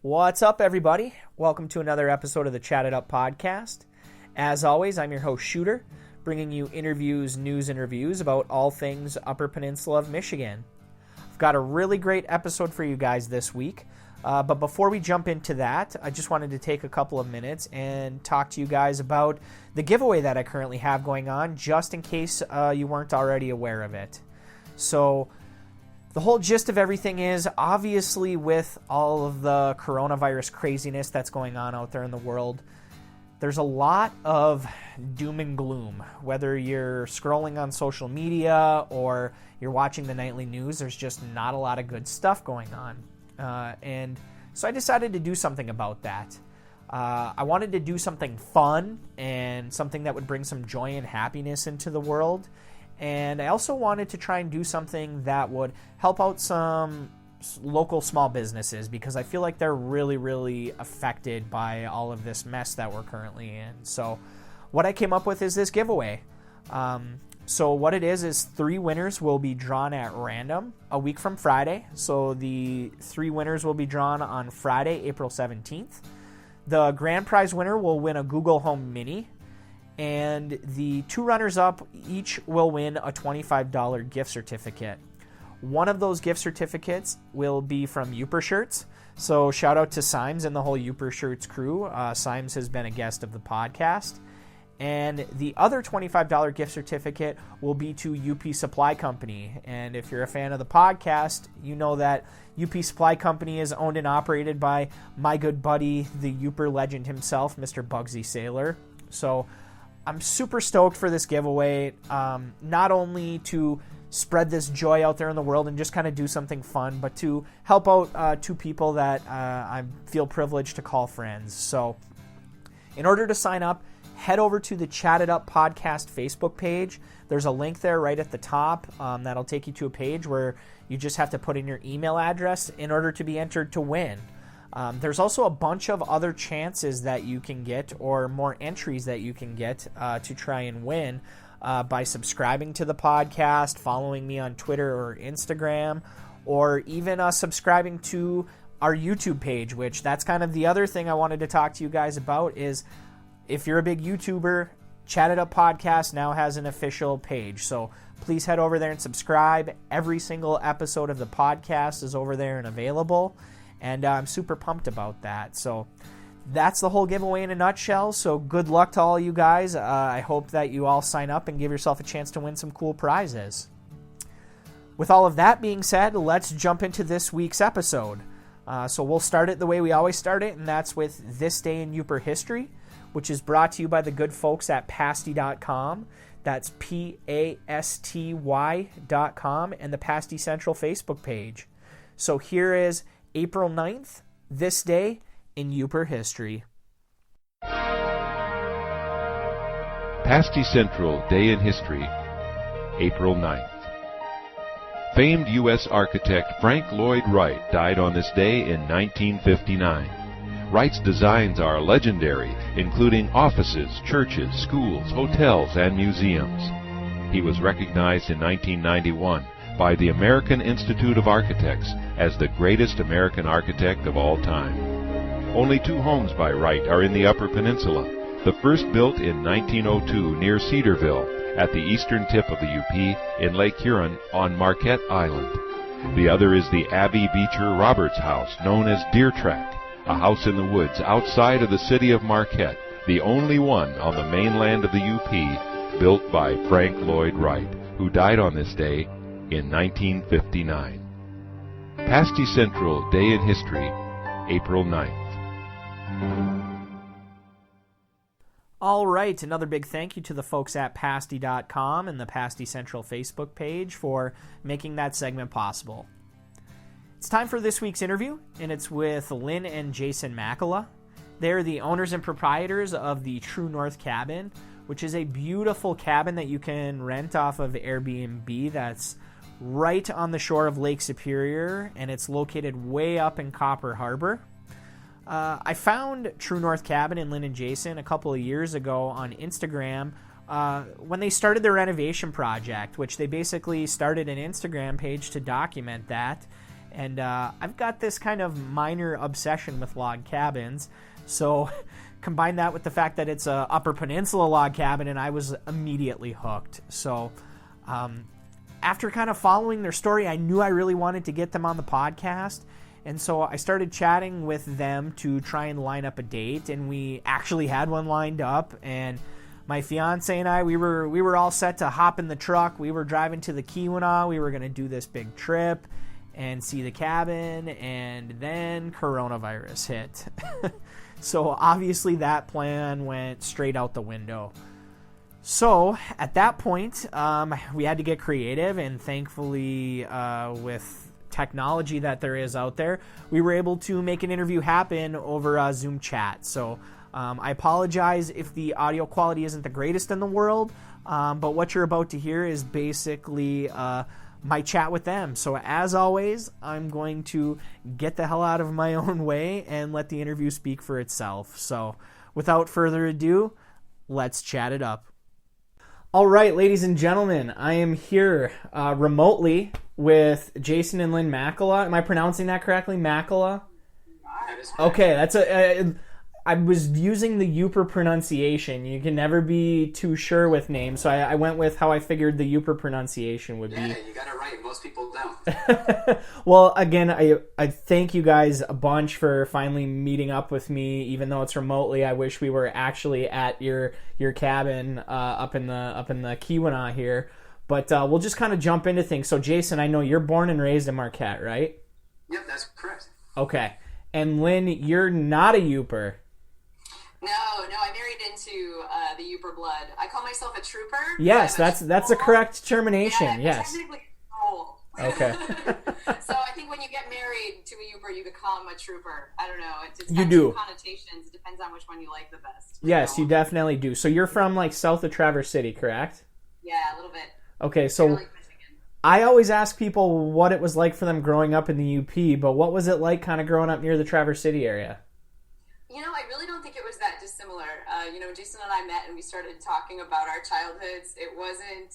What's up, everybody? Welcome to another episode of the Chat It Up podcast. As always, I'm your host, Shooter, bringing you interviews, news, and reviews about all things Upper Peninsula of Michigan. I've got a really great episode for you guys this week, but before we jump into that, I just wanted to take a couple of minutes and talk to you guys about the giveaway that I currently have going on, just in case you weren't already aware of it. So, the whole gist of everything is, obviously with all of the coronavirus craziness that's going on out there in the world, there's a lot of doom and gloom. Whether you're scrolling on social media or you're watching the nightly news, there's just not a lot of good stuff going on. And so I decided to do something about that. I wanted to do something fun and something that would bring some joy and happiness into the world. And I also wanted to try and do something that would help out some local small businesses, because I feel like they're really affected by all of this mess that we're currently in. So what I came up with is this giveaway. So what it is 3 winners will be drawn at random a week from Friday. So the 3 winners will be drawn on Friday, April 17th. The grand prize winner will win a Google Home Mini. And the 2 runners-up each will win a $25 gift certificate. One of those gift certificates will be from Youper Shirts. So shout out to Symes and the whole Youper Shirts crew. Symes has been a guest of the podcast. And the other $25 gift certificate will be to UP Supply Company. And if you're a fan of the podcast, you know that UP Supply Company is owned and operated by my good buddy, the Youper legend himself, Mr. Bugsy Sailor. So I'm super stoked for this giveaway, not only to spread this joy out there in the world and just kind of do something fun, but to help out 2 people that I feel privileged to call friends. So in order to sign up, head over to the Chat It Up podcast Facebook page. There's a link there right at the top that'll take you to a page where you just have to put in your email address in order to be entered to win. There's also a bunch of other chances that you can get, or more entries that you can get to try and win by subscribing to the podcast, following me on Twitter or Instagram, or even subscribing to our YouTube page, which that's kind of the other thing I wanted to talk to you guys about is if you're a big YouTuber, Chat It Up Podcast now has an official page. So please head over there and subscribe. Every single episode of the podcast is over there and available. And I'm super pumped about that. So that's the whole giveaway in a nutshell. So good luck to all you guys. I hope that you all sign up and give yourself a chance to win some cool prizes. With all of that being said, let's jump into this week's episode. So we'll start it the way we always start it, and that's with This Day in Youper History, which is brought to you by the good folks at pasty.com. That's pasty.com, and the Pasty Central Facebook page. So here is April 9th, This Day in Youper History. Pasty Central Day in History, April 9th. Famed U.S. architect Frank Lloyd Wright died on this day in 1959. Wright's designs are legendary, including offices, churches, schools, hotels, and museums. He was recognized in 1991 by the American Institute of Architects as the greatest American architect of all time. Only 2 homes by Wright are in the Upper Peninsula, the first built in 1902 near Cedarville at the eastern tip of the UP in Lake Huron on Marquette Island. The other is the Abby Beecher Roberts House, known as Deer Track, a house in the woods outside of the city of Marquette, the only one on the mainland of the UP built by Frank Lloyd Wright, who died on this day in 1959. Pasty Central Day in History, April 9th. All right, another big thank you to the folks at pasty.com and the Pasty Central Facebook page for making that segment possible. It's time for this week's interview, and it's with Lynn and Jason Makela. They're the owners and proprietors of the True North Cabin, which is a beautiful cabin that you can rent off of Airbnb that's right on the shore of Lake Superior, and it's located way up in Copper Harbor. I found True North Cabin and Lynn and Jason a couple of years ago on Instagram when they started their renovation project, which they basically started an Instagram page to document that. And I've got this kind of minor obsession with log cabins. So combine that with the fact that it's a Upper Peninsula log cabin, and I was immediately hooked. So after kind of following their story, I knew I really wanted to get them on the podcast. And so I started chatting with them to try and line up a date, and we actually had one lined up. And my fiance and I, we were all set to hop in the truck. We were driving to the Keweenaw. We were going to do this big trip and see the cabin, and then coronavirus hit. So obviously that plan went straight out the window. So at that point, we had to get creative, and thankfully with technology that there is out there, we were able to make an interview happen over Zoom chat. So I apologize if the audio quality isn't the greatest in the world, but what you're about to hear is basically my chat with them. So as always, I'm going to get the hell out of my own way and let the interview speak for itself. So without further ado, let's chat it up. All right, ladies and gentlemen, I am here remotely with Jason and Lynn Makela. Am I pronouncing that correctly? Makela? Okay, that's I was using the Yooper pronunciation. You can never be too sure with names, so I went with how I figured the Yooper pronunciation would be. Yeah, you got it right. Most people don't. Well, again, I thank you guys a bunch for finally meeting up with me, even though it's remotely. I wish we were actually at your cabin up in the Keweenaw here. But we'll just kind of jump into things. So, Jason, I know you're born and raised in Marquette, right? Yep, that's correct. Okay. And Lynn, you're not a Yooper. No, I married into the Yooper blood. I call myself a trooper. Yes, that's the correct termination. Yeah, yes. technically troll. Okay. So I think when you get married to a Yooper, you become a trooper. I don't know. It's you do. Two connotations. It depends on which one you like the best. Yes, you definitely do. So you're from like south of Traverse City, correct? Yeah, a little bit. Okay, so I always ask people what it was like for them growing up in the UP, but what was it like kind of growing up near the Traverse City area? I really don't think it was that dissimilar. Jason and I met and we started talking about our childhoods. It wasn't,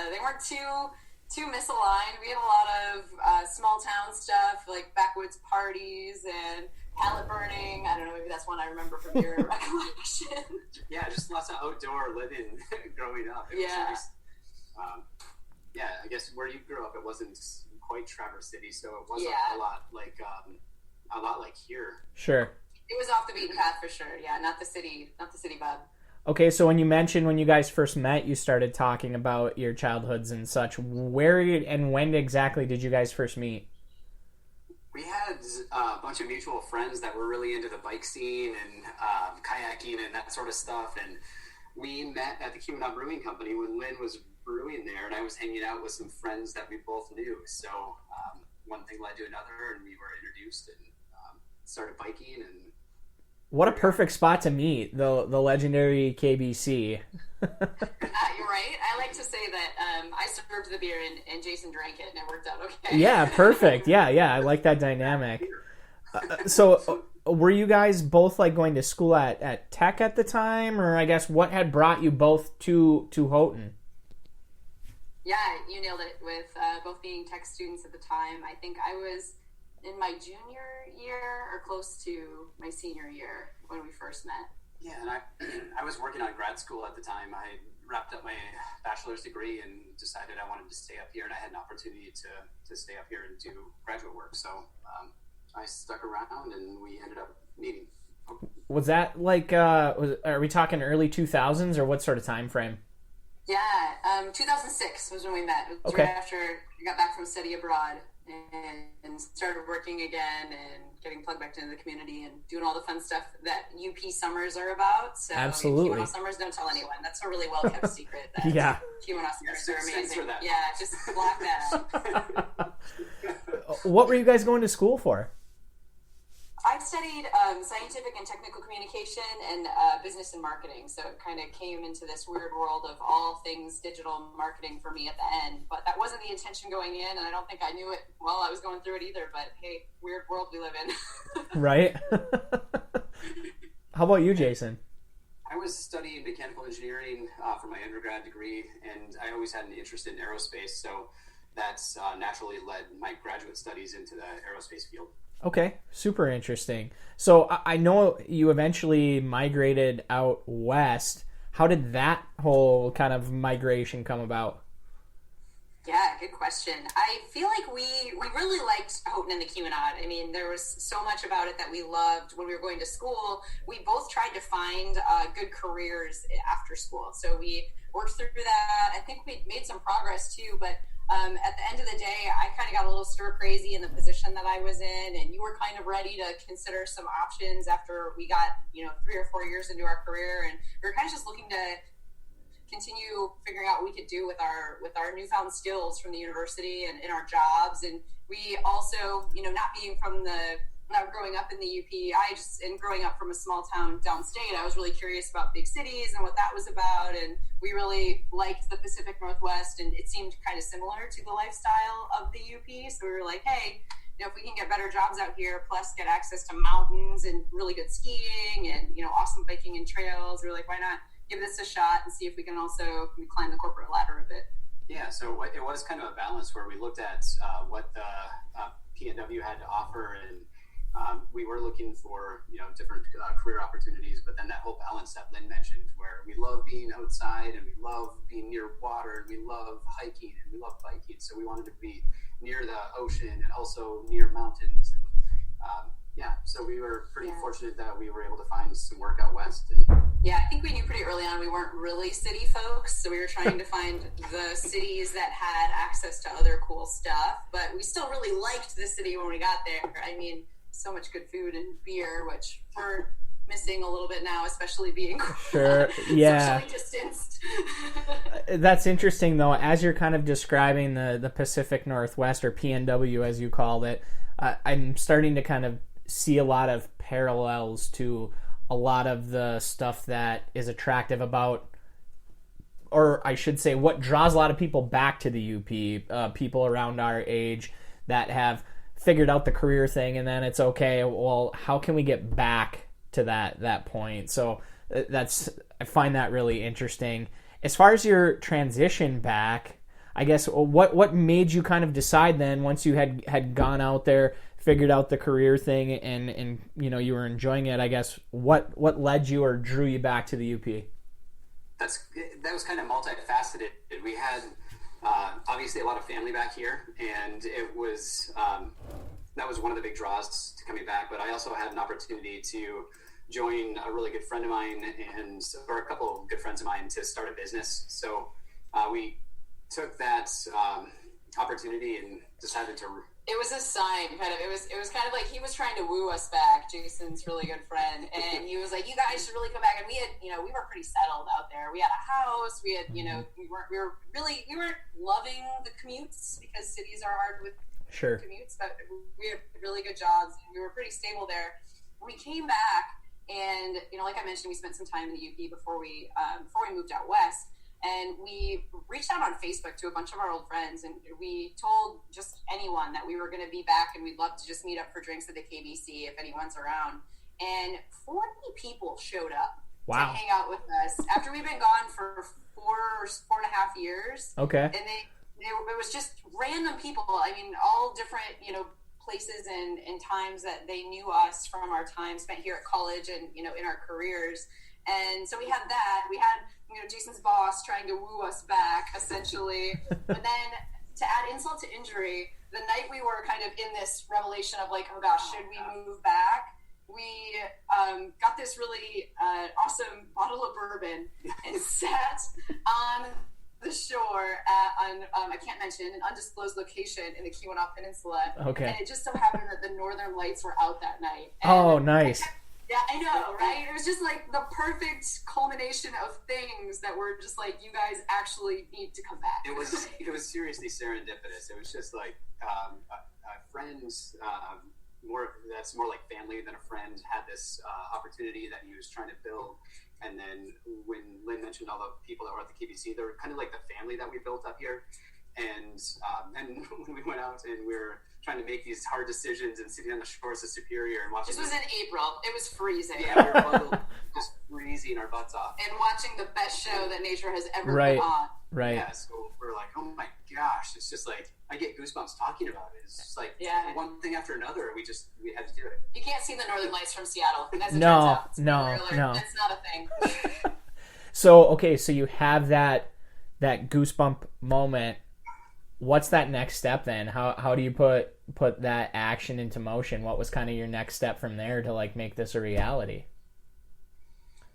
they weren't too misaligned. We had a lot of small town stuff, like backwoods parties and pallet burning. I don't know, maybe that's one I remember from your recollection. Yeah, just lots of outdoor living growing up. It was nice. I guess where you grew up, it wasn't quite Traverse City, so it wasn't a lot like here. Sure. It was off the beaten path for sure. Yeah, not the city vibe. Okay, so when you mentioned when you guys first met, you started talking about your childhoods and such. Where and when exactly did you guys first meet? We had a bunch of mutual friends that were really into the bike scene and kayaking and that sort of stuff. And we met at the Keweenaw Brewing Company when Lynn was brewing there, and I was hanging out with some friends that we both knew. So one thing led to another, and we were introduced and started biking. And what a perfect spot to meet, the legendary KBC. You're right. I like to say that I served the beer and Jason drank it, and it worked out okay. Yeah, perfect. Yeah, I like that dynamic. So were you guys both like going to school at Tech at the time, or I guess what had brought you both to Houghton? Yeah, you nailed it with both being Tech students at the time. I think I was in my junior year or close to my senior year when we first met. Yeah, and I was working on grad school at the time. I wrapped up my bachelor's degree and decided I wanted to stay up here, and I had an opportunity to stay up here and do graduate work. So I stuck around, and we ended up meeting. Was that like, are we talking early 2000s, or what sort of time frame? Yeah, 2006 was when we met. It was right after I got back from study abroad and started working again and getting plugged back into the community and doing all the fun stuff that UP summers are about. So absolutely. Keweenaw summers, don't tell anyone. That's a really well kept secret. That Keweenaw summers are amazing. Yeah, just block that. What were you guys going to school for? I studied scientific and technical communication and business and marketing. So it kind of came into this weird world of all things digital marketing for me at the end. But that wasn't the intention going in, and I don't think I knew it while I was going through it either. But hey, weird world we live in. Right. How about you, Jason? I was studying mechanical engineering for my undergrad degree, and I always had an interest in aerospace. So that's naturally led my graduate studies into the aerospace field. Okay, super interesting. So I know you eventually migrated out west. How did that whole kind of migration come about? Yeah, good question. I feel like we really liked Houghton and the Keweenaw. I mean, there was so much about it that we loved. When we were going to school, we both tried to find good careers after school. So we worked through that. I think we made some progress too, but at the end of the day, I kind of got a little stir crazy in the position that I was in, and you were kind of ready to consider some options after we got, 3 or 4 years into our career, and we were kind of just looking to continue figuring out what we could do with our newfound skills from the university and in our jobs. And we also, not growing up in the UP, and growing up from a small town downstate, I was really curious about big cities and what that was about. And we really liked the Pacific Northwest, and it seemed kind of similar to the lifestyle of the UP. So we were like, hey, if we can get better jobs out here, plus get access to mountains and really good skiing and, awesome biking and trails, we were like, why not give this a shot and see if we can also climb the corporate ladder a bit. Yeah, so it was kind of a balance where we looked at what the P&W had to offer, and we were looking for different career opportunities, but then that whole balance that Lynn mentioned, where we love being outside and we love being near water and we love hiking and we love biking, so we wanted to be near the ocean and also near mountains. And, so we were pretty fortunate that we were able to find some work out west. Yeah, I think we knew pretty early on we weren't really city folks, so we were trying to find the cities that had access to other cool stuff, but we still really liked the city when we got there. I mean, so much good food and beer, which we're missing a little bit now, especially being socially distanced. That's interesting, though. As you're kind of describing the Pacific Northwest, or PNW as you called it, I'm starting to kind of see a lot of parallels to a lot of the stuff that is attractive about, or I should say, what draws a lot of people back to the UP, people around our age that have figured out the career thing, and then it's okay, well, how can we get back to that point? So I find that really interesting. As far as your transition back, I guess, what made you kind of decide then, once you had gone out there, figured out the career thing, and you were enjoying it, I guess, what led you or drew you back to the UP? That was kind of multifaceted. We had obviously a lot of family back here, and it was that was one of the big draws to coming back. But I also had an opportunity to join a really good friend of mine or a couple of good friends of mine to start a business. So we took that opportunity and decided to. It was a sign, kind of. It was kind of like he was trying to woo us back. Jason's really good friend, and he was like, "You guys should really come back." And we had, we were pretty settled out there. We had a house. We had, we weren't loving the commutes, because cities are hard with commutes, but we had really good jobs, and we were pretty stable there. We came back, and like I mentioned, we spent some time in the UP before we moved out west. And we reached out on Facebook to a bunch of our old friends, and we told just anyone that we were going to be back and we'd love to just meet up for drinks at the KBC if anyone's around. And 40 people showed up to hang out with us after we've been gone for 4.5 years. Okay. And it was just random people. I mean, all different, places and times that they knew us from our time spent here at college and, in our careers. And so we had that. We had, Jason's boss trying to woo us back, essentially. But then, to add insult to injury, the night we were kind of in this revelation of like, oh gosh, should we move back? We got this really awesome bottle of bourbon and sat on the shore on I can't mention, an undisclosed location in the Keweenaw Peninsula. Okay. And it just so happened that the northern lights were out that night. And nice. Yeah, I know, right? It was just like the perfect culmination of things that were just like, you guys actually need to come back. It was seriously serendipitous. It was just like a friend, that's more like family than a friend, had this opportunity that he was trying to build. And then when Lynn mentioned all the people that were at the KBC, they were kind of like the family that we built up here. And when we went out and we were trying to make these hard decisions and sitting on the shores of Superior and watching. This was in April. It was freezing. Yeah, we were just freezing our butts off. And watching the best show that nature has ever put on. Right. Yeah, so we're like, oh my gosh, it's just like, I get goosebumps talking about it. It's just like one thing after another. We had to do it. You can't see the Northern Lights from Seattle. As it No, turns out. no. That's not a thing. So you have that goosebump moment. What's that next step then? How do you put that action into motion? What was kind of your next step from there to like make this a reality?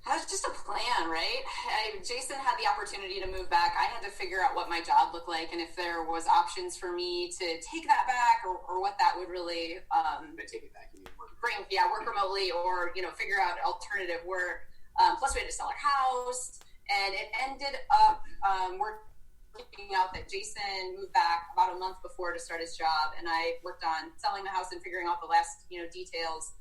That was just a plan, right? Jason had the opportunity to move back. I had to figure out what my job looked like and if there was options for me to take that back or what that would really take it back and work remotely or, figure out alternative work. Plus we had to sell our house, and it ended up working out that Jason moved back about a month before to start his job, and I worked on selling the house and figuring out the last, details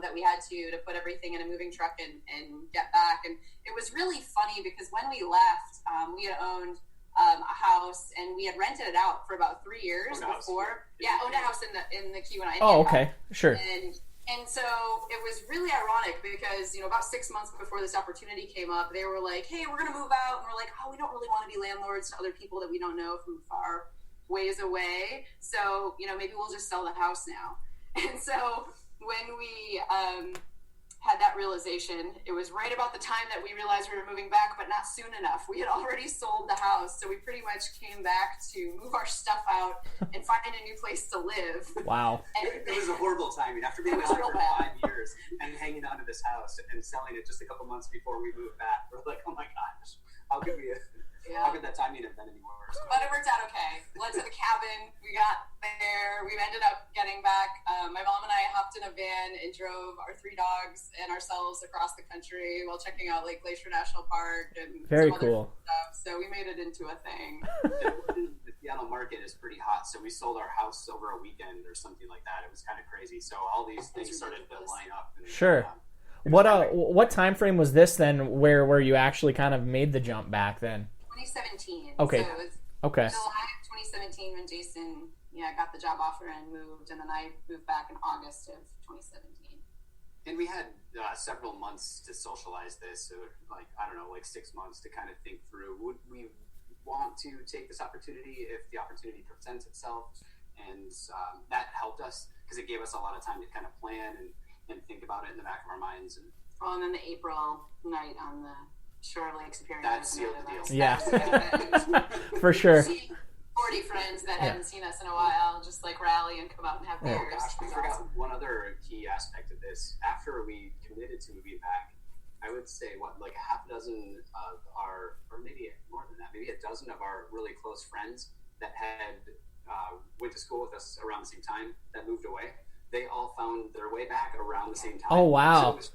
that we had to put everything in a moving truck and get back. And it was really funny because when we left, we had owned a house and we had rented it out for about 3 years before. Owned a house in the Key. Oh, okay, sure. And so it was really ironic because, about 6 months before this opportunity came up, they were like, hey, we're going to move out. And we're like, oh, we don't really want to be landlords to other people that we don't know from far ways away. So, maybe we'll just sell the house now. And so when we had that realization, it was right about the time that we realized we were moving back, but not soon enough. We had already sold the house, so we pretty much came back to move our stuff out and find a new place to live. Wow. It was a horrible timing. After being out for 5 years and hanging on to this house and selling it just a couple months before we moved back, we're like, oh my gosh, how could that timing have been any worse? But it worked out okay. Led to the cabin. We got there. We ended up getting back. My mom and I hopped in a van and drove our 3 dogs and ourselves across the country while checking out Lake Glacier National Park and very some cool other stuff. So we made it into a thing. The Seattle market is pretty hot, so we sold our house over a weekend or something like that. It was kind of crazy. So all these things started to line up. And, sure. What time frame was this then where you actually kind of made the jump back then? 2017. Okay. So it was July of 2017 when Jason got the job offer and moved, and then I moved back in August of 2017. And we had several months to socialize this, so like 6 months to kind of think through, would we want to take this opportunity if the opportunity presents itself? And that helped us because it gave us a lot of time to kind of plan and think about it in the back of our minds. And then the April night on the shore of Lake Superior. That sealed the deal. Yeah. For sure. 40 friends that hadn't seen us in a while just like rally and come out and have beers. Oh gosh, we forgot one other key aspect of this. After we committed to moving back, I would say like a half dozen of our, or maybe more than that, maybe a dozen of our really close friends that had went to school with us around the same time that moved away. They all found their way back around the same time. Oh wow. So it was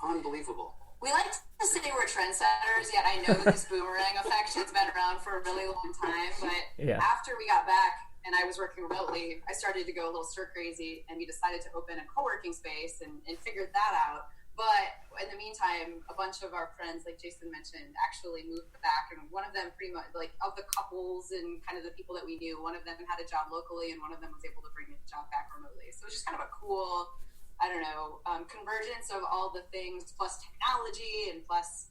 unbelievable. We like to say we're trendsetters, yet I know this boomerang effect has been around for a really long time. But after we got back and I was working remotely, I started to go a little stir crazy, and we decided to open a co-working space and figured that out. But in the meantime, a bunch of our friends, like Jason mentioned, actually moved back, and one of them pretty much, like of the couples and kind of the people that we knew, one of them had a job locally and one of them was able to bring a job back remotely. So it was just kind of a cool, convergence of all the things, plus technology and plus,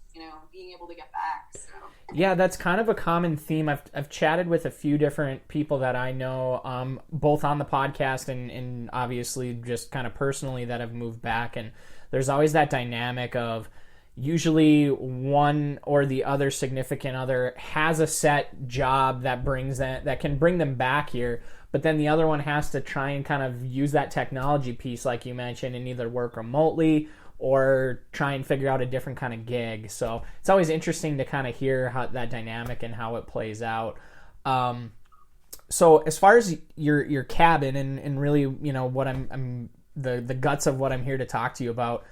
being able to get back. So yeah, that's kind of a common theme. I've chatted with a few different people that I know, both on the podcast and obviously just kind of personally that have moved back, and there's always that dynamic of usually one or the other significant other has a set job that can bring them back here, but then the other one has to try and kind of use that technology piece like you mentioned and either work remotely or try and figure out a different kind of gig. So it's always interesting to kind of hear how that dynamic and how it plays out. So as far as your cabin and really, what I'm the guts of what I'm here to talk to you about,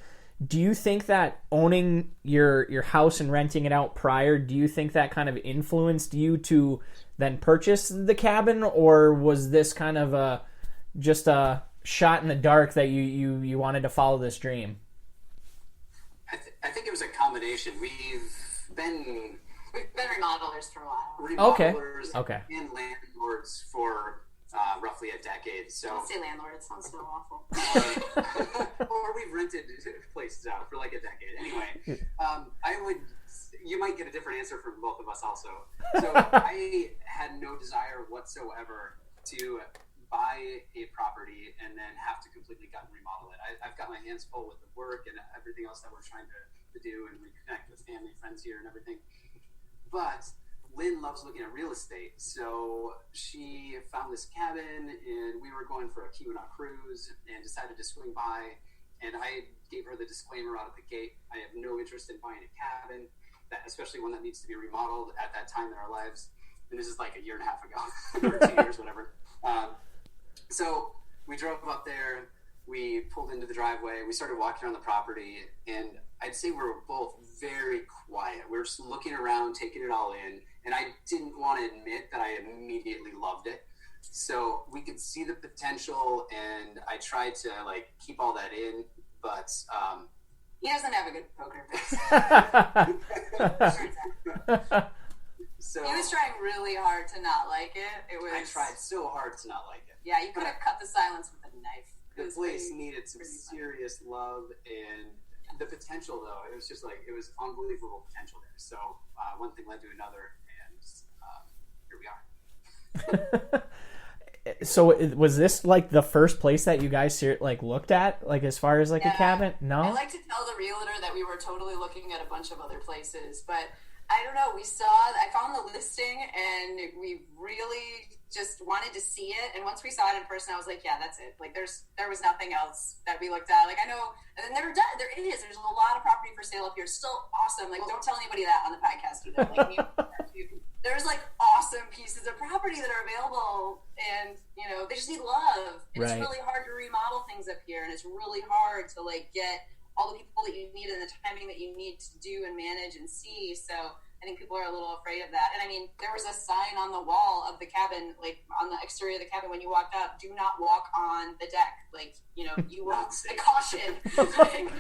do you think that owning your house and renting it out prior, do you think that kind of influenced you to then purchase the cabin, or was this kind of just a shot in the dark that you wanted to follow this dream? I think it was a combination. We've been remodelers for a while. Okay. And landlords for roughly a decade. So don't say landlord, it sounds so awful. Or we've rented places out for like a decade. Anyway, I would, you might get a different answer from both of us also. So I had no desire whatsoever to buy a property and then have to completely gut and remodel it. I've got my hands full with the work and everything else that we're trying to do and reconnect with family, friends here and everything. But Lynn loves looking at real estate. So she found this cabin and we were going for a Keweenaw cruise and decided to swing by. And I gave her the disclaimer out of the gate. I have no interest in buying a cabin, especially one that needs to be remodeled at that time in our lives. And this is like a year and a half ago or 2 years, whatever. So we drove up there, we pulled into the driveway, we started walking around the property, and I'd say we were both very quiet. We were just looking around, taking it all in, and I didn't want to admit that I immediately loved it. So we could see the potential, and I tried to like keep all that in, but he doesn't have a good poker face. So he was trying really hard to not like it. I tried so hard to not like it. Yeah, you could have cut the silence with a knife. The place needed some serious love, and the potential, though, it was just like, it was unbelievable potential there. So one thing led to another, and here we are. So was this like the first place that you guys like looked at, like as far as like a cabin? No? I like to tell the realtor that we were totally looking at a bunch of other places, but I don't know. I found the listing and we really just wanted to see it. And once we saw it in person, I was like, yeah, that's it. Like there was nothing else that we looked at. Like I know, and then there is. There's a lot of property for sale up here. It's still awesome. Like don't tell anybody that on the podcast either. Like there's like awesome pieces of property that are available, and they just need love. And It's really hard to remodel things up here, and it's really hard to like get all the people that you need and the timing that you need to do and manage and see. So I think people are a little afraid of that. And I mean, there was a sign on the wall of the cabin, like on the exterior of the cabin when you walked up, do not walk on the deck. Like, you will caution. Like,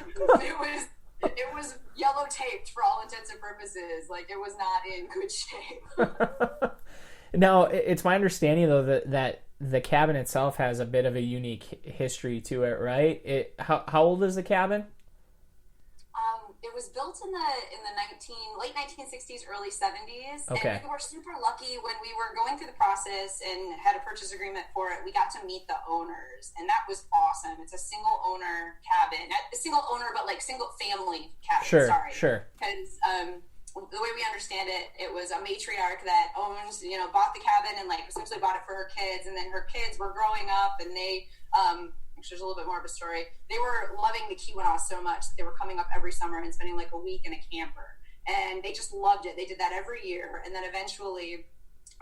it was yellow taped for all intents and purposes. Like it was not in good shape. Now, it's my understanding though that the cabin itself has a bit of a unique history to it, right? How old is the cabin? It was built in the late 1960s, early 70s. Okay. And we were super lucky when we were going through the process and had a purchase agreement for it. We got to meet the owners, and that was awesome. It's a single owner cabin, not a single owner, but like single family cabin. Sure. Because the way we understand it, it was a matriarch that owns, bought the cabin and like essentially bought it for her kids, and then her kids were growing up, and they there's a little bit more of a story. They were loving the Keweenaw so much that they were coming up every summer and spending like a week in a camper, and they just loved it. They did that every year, and then eventually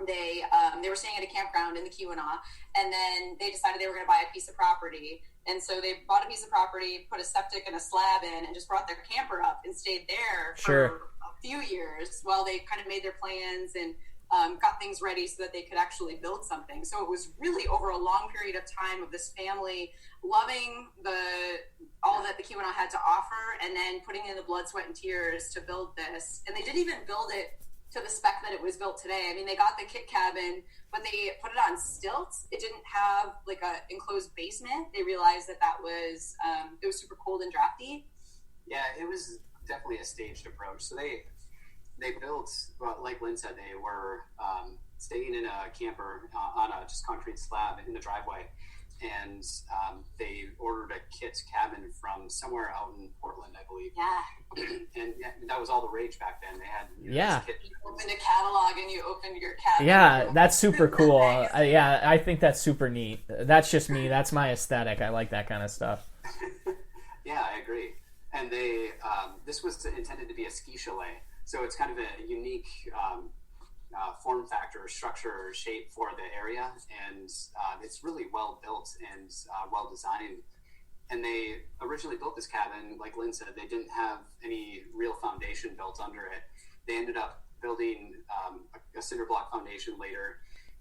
they were staying at a campground in the Keweenaw, and then they decided they were going to buy a piece of property, and so they bought a piece of property, put a septic and a slab in, and just brought their camper up and stayed there for a few years while they kind of made their plans and got things ready so that they could actually build something. So it was really over a long period of time of this family loving all that the Keweenaw had to offer, and then putting in the blood, sweat, and tears to build this. And they didn't even build it to the spec that it was built today. I mean, they got the kit cabin, but they put it on stilts. It didn't have like a enclosed basement. They realized that was it was super cold and drafty. Yeah, it was definitely a staged approach. So they built, well, like Lynn said, they were staying in a camper on a just concrete slab in the driveway, and they ordered a kit cabin from somewhere out in Portland, I believe. Yeah. And that was all the rage back then. They had this kit. You opened a catalog and you opened your cabin. Yeah, that's super cool. I think that's super neat. That's just me. That's my aesthetic. I like that kind of stuff. Yeah, I agree. And they this was intended to be a ski chalet. So it's kind of a unique form factor, structure, shape for the area, and it's really well built and well designed. And they originally built this cabin, like Lynn said, they didn't have any real foundation built under it. They ended up building a cinder block foundation later,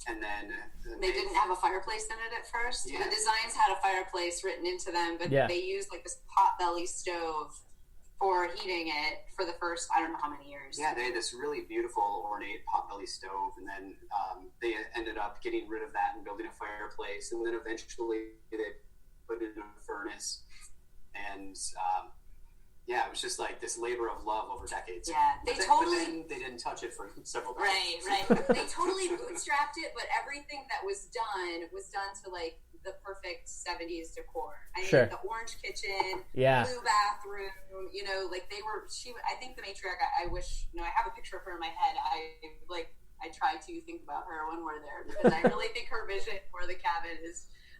and then they didn't have a fireplace in it at first. Yeah. The designs had a fireplace written into them, but they used like this potbelly stove for heating it for the first, I don't know how many years. Yeah, they had this really beautiful ornate potbelly stove, and then they ended up getting rid of that and building a fireplace, and then eventually they put in a furnace, and Yeah, it was just like this labor of love over decades. Yeah, but then they didn't touch it for several decades. Right. They totally bootstrapped it, but everything that was done to like the perfect 70s decor. I mean, the orange kitchen, blue bathroom, you know, like I think the matriarch, I wish, you know, I have a picture of her in my head. I try to think about her when we're there, because I really think her vision for the cabin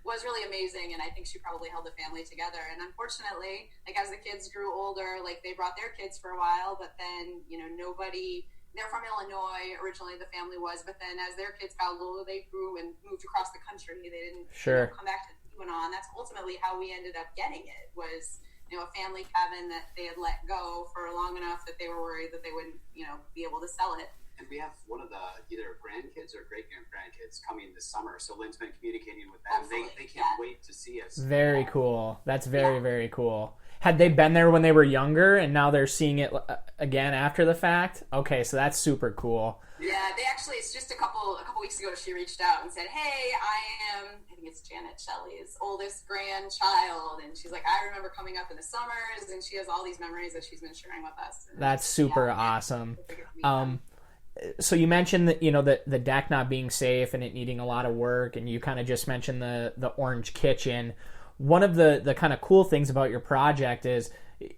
was really amazing, and I think she probably held the family together. And unfortunately, like as the kids grew older, like they brought their kids for a while, but then, you know, they're from Illinois originally, the family was, but then as their kids got older, they grew and moved across the country. They didn't come back to Lebanon. That's ultimately how we ended up getting it, was, you know, a family cabin that they had let go for long enough that they were worried that they wouldn't, you know, be able to sell it. And we have one of the either grandkids or great-grandkids coming this summer, so Lynn's been communicating with them. They can't wait to see us. Very cool. That's very cool. Had they been there when they were younger and now they're seeing it again after the fact? Okay, so that's super cool. Yeah, they actually, it's just a couple weeks ago, she reached out and said, hey, I think it's Janet Shelley's oldest grandchild. And she's like, I remember coming up in the summers, and she has all these memories that she's been sharing with us. And that's super awesome. So you mentioned that, you know, the deck not being safe and it needing a lot of work, and you kind of just mentioned the orange kitchen. One of the kind of cool things about your project is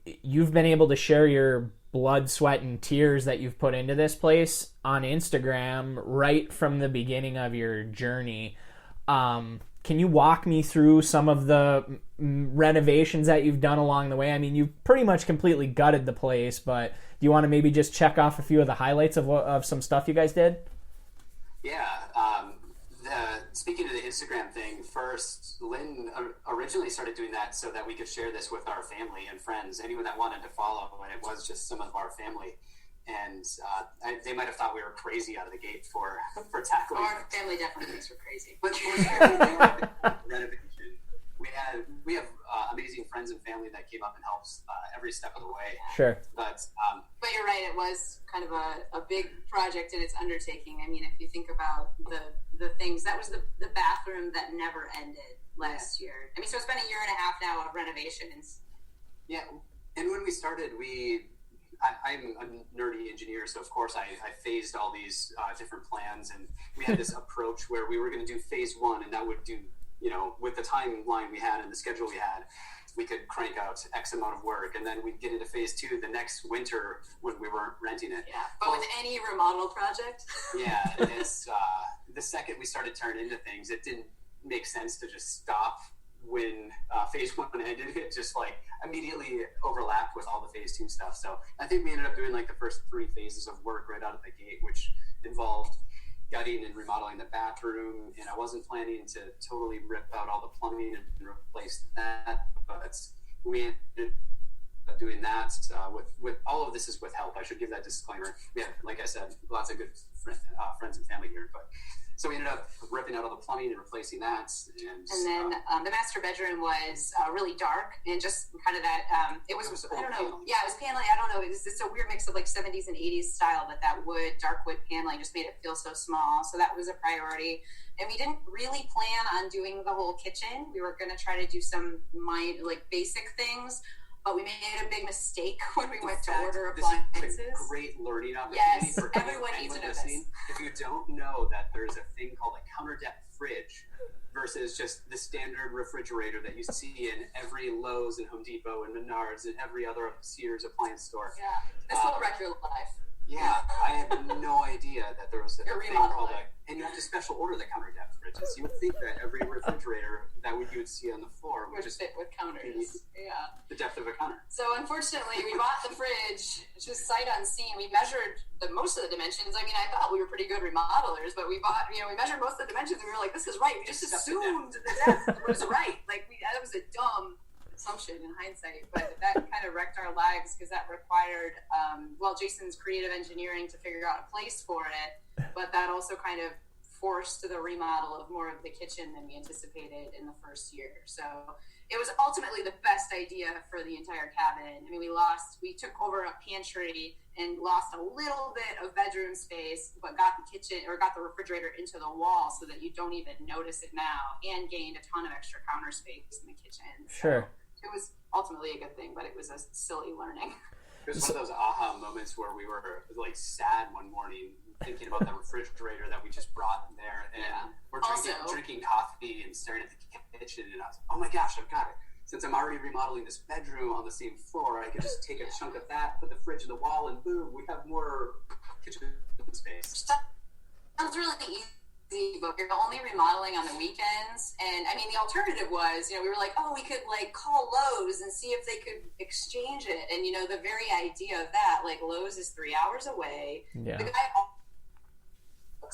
you've been able to share your blood, sweat, and tears that you've put into this place on Instagram right from the beginning of your journey. Can you walk me through some of the renovations that you've done along the way? I mean, you've pretty much completely gutted the place, but do you want to maybe just check off a few of the highlights of some stuff you guys did? Yeah. Speaking of the Instagram thing, first, Lynn originally started doing that so that we could share this with our family and friends, anyone that wanted to follow, and it was just some of our family. And they might have thought we were crazy out of the gate for tackling. Our family definitely thinks we're crazy. But renovation. We have amazing friends and family that came up and helped every step of the way. Sure. But you're right, it was kind of a big project in its undertaking. I mean, if you think about the things, that was the bathroom that never ended last year. I mean, so it's been a year and a half now of renovations. Yeah, and when we started, I'm a nerdy engineer, so of course I phased all these different plans, and we had this approach where we were going to do phase one, and that would do, you know, with the timeline we had and the schedule we had, we could crank out X amount of work, and then we'd get into phase two the next winter when we weren't renting it. Yeah, but with any remodel project. Yeah, it's the second we started turning into things, it didn't make sense to just stop when phase one ended. It just like immediately overlapped with all the phase two stuff. So I think we ended up doing like the first 3 phases of work right out of the gate, which involved gutting and remodeling the bathroom, and I wasn't planning to totally rip out all the plumbing and replace that, but we ended up doing that with all of this is with help. I should give that disclaimer. We have, like I said, lots of good friends and family here, but so we ended up ripping out all the plumbing and replacing that. And then the master bedroom was really dark, and just kind of that, it was I don't know. Paneling. Yeah, it was paneling. I don't know. It's a weird mix of like 70s and 80s style, but that dark wood paneling just made it feel so small. So that was a priority. And we didn't really plan on doing the whole kitchen. We were going to try to do some basic things. But we made a big mistake when we went to order appliances. This is a great learning opportunity for everyone needs to know listening. If you don't know that there's a thing called a counter depth fridge versus just the standard refrigerator that you see in every Lowe's and Home Depot and Menards and every other Sears appliance store. Yeah, this will wreck your life. Yeah, I had no idea that there was a thing called and you have to special order the counter depth fridges. You would think that every refrigerator that you would see on the floor would just fit with counters. Yeah, the depth of a counter. So unfortunately, we bought the fridge just sight unseen. We measured most of the dimensions. I mean, I thought we were pretty good remodelers, but we measured most of the dimensions, and we were like, "This is right." We just assumed the depth was right. That was a dumb assumption in hindsight, but that kind of wrecked our lives because that required Jason's creative engineering to figure out a place for it, but that also kind of forced the remodel of more of the kitchen than we anticipated in the first year. So it was ultimately the best idea for the entire cabin. I mean, we took over a pantry and lost a little bit of bedroom space, but got the refrigerator into the wall so that you don't even notice it now, and gained a ton of extra counter space in the kitchen. So sure. it was ultimately a good thing, but it was a silly learning. It was one of those aha moments where we were like sad one morning thinking about the refrigerator that we just brought in there, and we're drinking coffee and staring at the kitchen, and I was, oh my gosh, I've got it. Since I'm already remodeling this bedroom on the same floor, I could just take a chunk of that, put the fridge in the wall, and boom, we have more kitchen space. Sounds really easy, but you're only remodeling on the weekends. And I mean, the alternative was, we were like, oh, we could like call Lowe's and see if they could exchange it. And the very idea of that, like Lowe's is 3 hours away. Yeah. The guy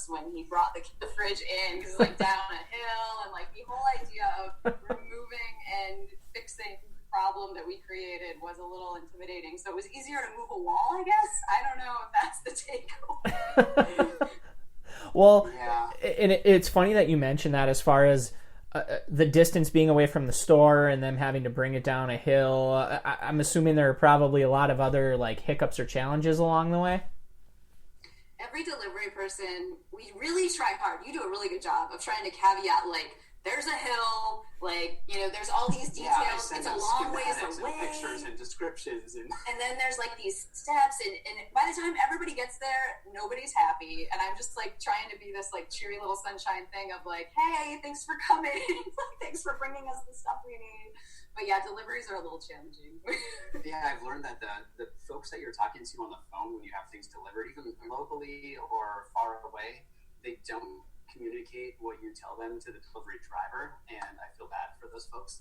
when he brought the fridge in, because it's like down a hill, and like the whole idea of removing and fixing the problem that we created was a little intimidating. So it was easier to move a wall, I guess. I don't know if that's the takeaway. Well, and it's funny that you mentioned that as far as the distance being away from the store and them having to bring it down a hill. I'm assuming there are probably a lot of other like hiccups or challenges along the way. Every delivery person, we really try hard. You do a really good job of trying to caveat, like, there's a hill, like, there's all these details. It's a long ways away. And pictures and descriptions. And then there's, like, these steps. And by the time everybody gets there, nobody's happy. And I'm just, like, trying to be this, like, cheery little sunshine thing of, like, hey, thanks for coming. Thanks for bringing us the stuff we need. But yeah, deliveries are a little challenging. Yeah, I've learned that the folks that you're talking to on the phone when you have things delivered, even locally or far away, they don't communicate what you tell them to the delivery driver, and I feel bad for those folks.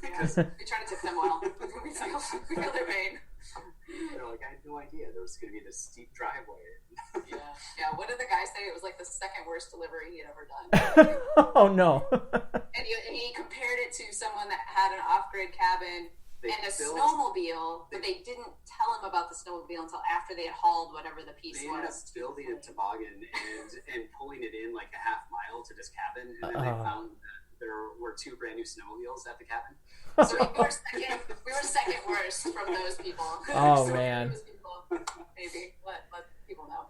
Because we try to tip them well. We feel their pain. They're like, I had no idea there was going to be this steep driveway. Yeah. What did the guy say? It was like the second worst delivery he had ever done. Oh no. And he compared it to someone that had an off-grid cabin and a snowmobile, but they didn't tell him about the snowmobile until after they had hauled whatever the piece was. They ended up building a toboggan and pulling it in like a half mile to this cabin, and then they found that there were 2 brand new snowmobiles at the cabin. So we were second worst from those people. Oh, so man. Those people, maybe let people know.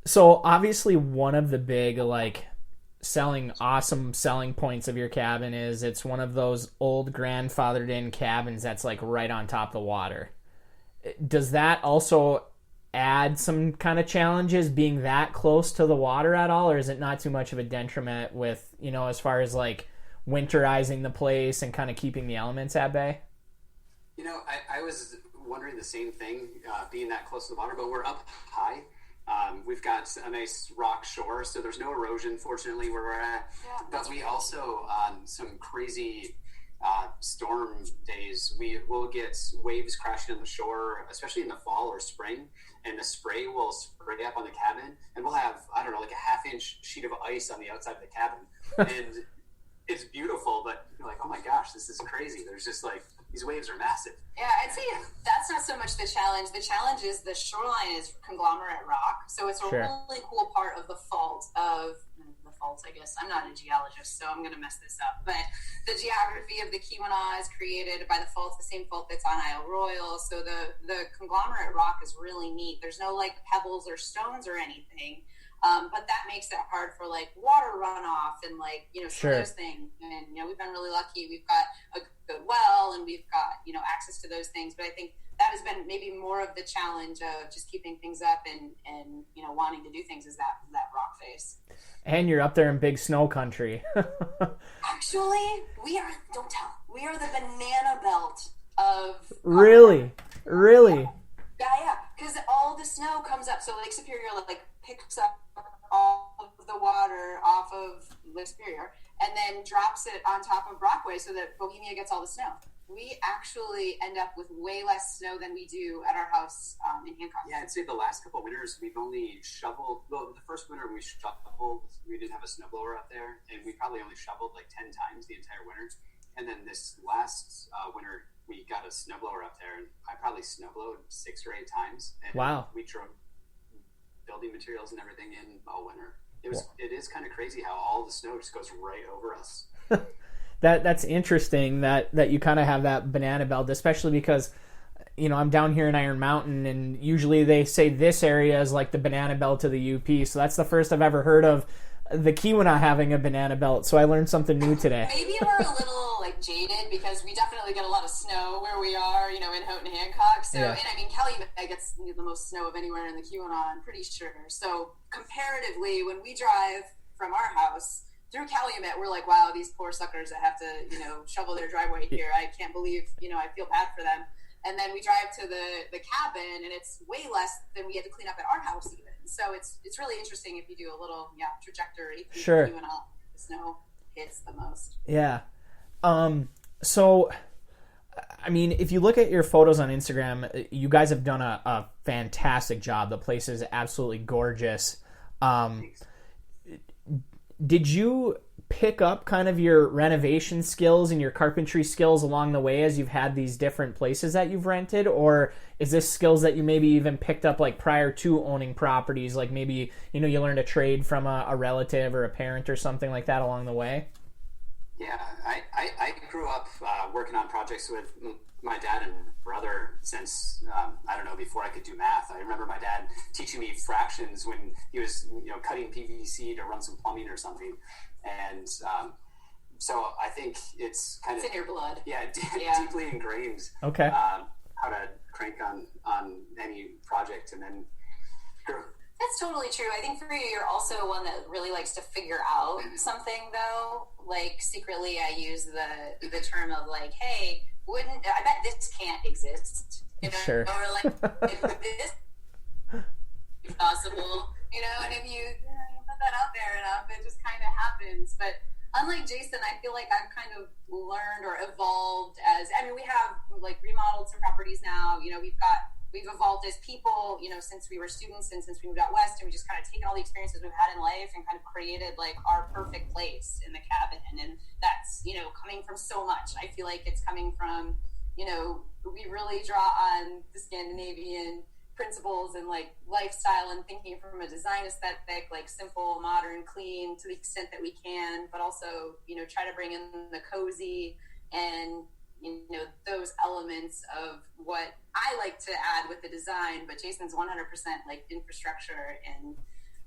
So obviously one of the big awesome selling points of your cabin is it's one of those old grandfathered in cabins that's like right on top of the water. Does that also add some kind of challenges being that close to the water at all, or is it not too much of a detriment with, as far as like winterizing the place and kind of keeping the elements at bay? I was wondering the same thing, being that close to the water, but we're up high. We've got a nice rock shore, so there's no erosion, fortunately, where we're at. Yeah, but we also, on some crazy storm days, we will get waves crashing on the shore, especially in the fall or spring, and the spray will spray up on the cabin, and we'll have, I don't know, like a half-inch sheet of ice on the outside of the cabin. And it's beautiful, but you're like, oh my gosh, this is crazy. There's just like, these waves are massive. Yeah, I'd say that's not so much the challenge. The challenge is the shoreline is conglomerate rock. So it's a really cool part of the fault, I guess. I'm not a geologist, so I'm going to mess this up. But the geography of the Keweenaw is created by the faults, the same fault that's on Isle Royal. So the conglomerate rock is really neat. There's no like pebbles or stones or anything. But that makes it hard for like water runoff and like, some of those things. And, we've been really lucky. We've got a good well and we've got, access to those things. But I think that has been maybe more of the challenge of just keeping things up and wanting to do things is that rock face. And you're up there in big snow country. Actually, we are the banana belt of... Really? Yeah. Because all the snow comes up. So Lake Superior picks up all of the water off of Lake Superior and then drops it on top of Brockway so that Bohemia gets all the snow. We actually end up with way less snow than we do at our house in Hancock. Yeah, I'd say the last couple of winters we've only shoveled. Well, the first winter we shoveled, we didn't have a snowblower up there, and we probably only shoveled like 10 times the entire winter. And then this last winter we got a snowblower up there, and I probably snowblowed 6 or 8 times. And wow! We drove building materials and everything in all winter. It is kind of crazy how all the snow just goes right over us. That's interesting that you kind of have that banana belt, especially because I'm down here in Iron Mountain, and usually they say this area is like the banana belt of the UP. So that's the first I've ever heard of the Keweenaw having a banana belt. So I learned something new today. Maybe we're a little jaded because we definitely get a lot of snow where we are, in Houghton Hancock. So, Yeah. and I mean, Calumet gets the most snow of anywhere in the Keweenaw, I'm pretty sure. So comparatively, when we drive from our house through Calumet, we're like, wow, these poor suckers that have to, shovel their driveway here. I can't believe, I feel bad for them. And then we drive to the cabin, and it's way less than we had to clean up at our house even. So it's really interesting if you do a little trajectory. Sure. The snow hits the most. Yeah. So, I mean, if you look at your photos on Instagram, you guys have done a fantastic job. The place is absolutely gorgeous. Did you pick up kind of your renovation skills and your carpentry skills along the way as you've had these different places that you've rented? Or is this skills that you maybe even picked up like prior to owning properties? Like maybe, you learned a trade from a relative or a parent or something like that along the way? Yeah, I grew up working on projects with my dad and brother since, before I could do math. I remember my dad teaching me fractions when he was, cutting PVC to run some plumbing or something. And so I think it's kind of... It's in your blood. Yeah, deeply ingrained. Okay. How to crank on any project and then... That's totally true. I think for you, you're also one that really likes to figure out something, though. Like, secretly, I use the term of, like, hey, I bet this can't exist. Sure. Or, like, if this is possible, and if you put that out there enough, it just kind of happens. But unlike Jason, I feel like I've kind of learned or evolved we have, like, remodeled some properties now. We've evolved as people, since we were students and since we moved out west, and we just kind of taken all the experiences we've had in life and kind of created like our perfect place in the cabin. And that's, coming from so much. I feel like it's coming from, we really draw on the Scandinavian principles and like lifestyle and thinking from a design aesthetic, like simple, modern, clean to the extent that we can, but also, try to bring in the cozy and, those elements of what I like to add with the design, but Jason's 100% like infrastructure and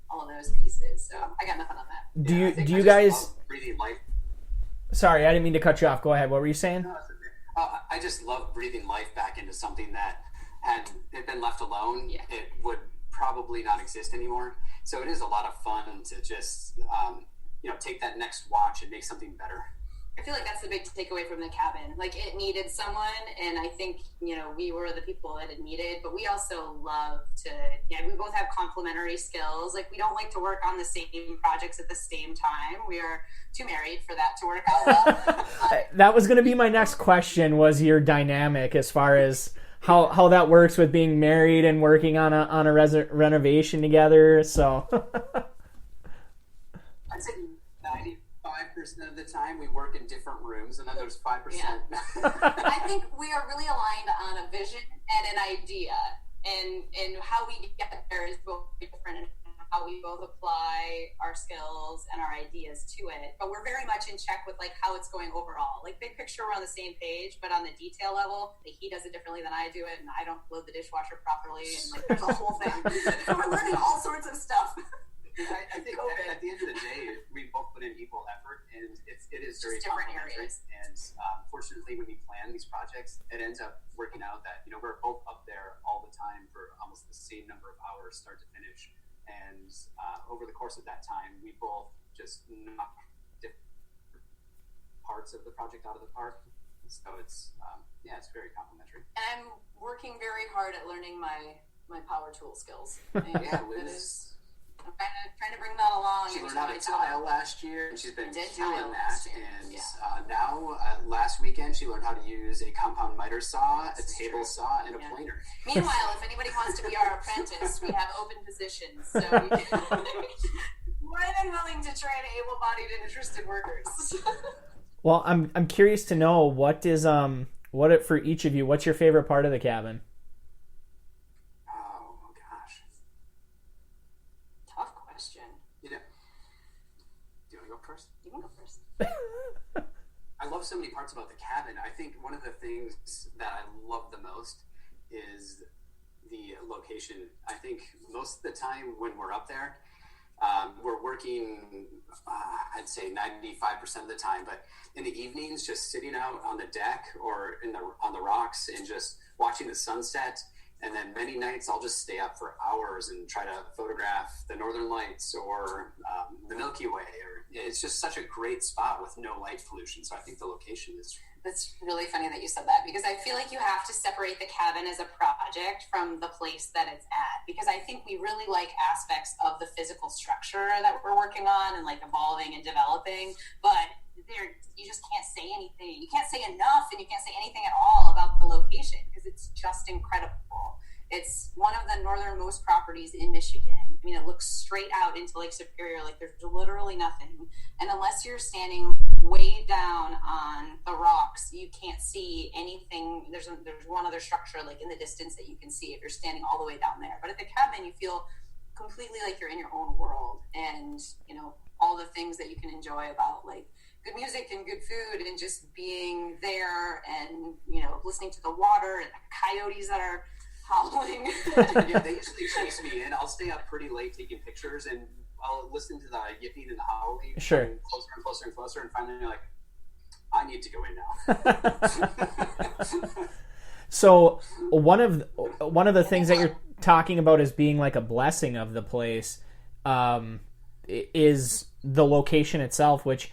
all of those pieces. So I got nothing on that. Do you guys breathing life? Sorry, I didn't mean to cut you off. Go ahead. What were you saying? I just love breathing life back into something that had it been left alone, it would probably not exist anymore. So it is a lot of fun to just take that next watch and make something better. I feel like that's the big takeaway from the cabin. Like, it needed someone, and I think, we were the people that it needed, but we also love to, we both have complementary skills. Like, we don't like to work on the same projects at the same time. We are too married for that to work out well. That was going to be my next question, was your dynamic as far as how that works with being married and working on a renovation together. So I'd say 95% of the time we work in different rooms, and then there's 5%. Yeah. I think we are really aligned on a vision and an idea, and how we get there is both different, and how we both apply our skills and our ideas to it. But we're very much in check with like how it's going overall. Like, big picture, we're on the same page, but on the detail level, like, he does it differently than I do it, and I don't load the dishwasher properly, and like there's a whole thing. We're learning all sorts of stuff. I think at the end of the day, we both put in equal effort, and it is very different complementary. areas. And fortunately, when we plan these projects, it ends up working out that we're both up there all the time for almost the same number of hours, start to finish. And over the course of that time, we both just knock different parts of the project out of the park. So it's it's very complimentary. And I'm working very hard at learning my power tool skills. Liz. I'm trying to bring that along. She learned how to tile last year, and she's been killing that. And yeah. Now, last weekend, she learned how to use a compound miter saw, a table saw, and a planer. Meanwhile, if anybody wants to be our apprentice, we have open positions. So we can more than willing to train able-bodied and interested workers. Well, I'm curious to know for each of you, what's your favorite part of the cabin? I love so many parts about the cabin. I think one of the things that I love the most is the location. I think most of the time when we're up there, We're working, I'd say 95% of the time, but in the evenings, just sitting out on the deck or on the rocks and just watching the sunset. And then many nights I'll just stay up for hours and try to photograph the Northern Lights or the Milky Way. Or it's just such a great spot with no light pollution. So I think the location is. That's really funny that you said that, because I feel like you have to separate the cabin as a project from the place that it's at, because I think we really like aspects of the physical structure that we're working on and like evolving and developing, but you just can't say anything. You can't say enough, and you can't say anything at all about the location, because it's just incredible. It's one of the northernmost properties in Michigan. I mean, it looks straight out into Lake Superior, like there's literally nothing. And unless you're standing way down on the rocks, you can't see anything. There's one other structure like in the distance that you can see if you're standing all the way down there. But at the cabin, you feel completely like you're in your own world, and all the things that you can enjoy about like good music and good food and just being there and listening to the water and the coyotes that are howling. Yeah, they usually chase me in. I'll stay up pretty late taking pictures, and I'll listen to the yipping and the howling. Sure. Closer and closer and closer, and finally you're like, I need to go in now. So one of the things that you're talking about as being like a blessing of the place is the location itself, which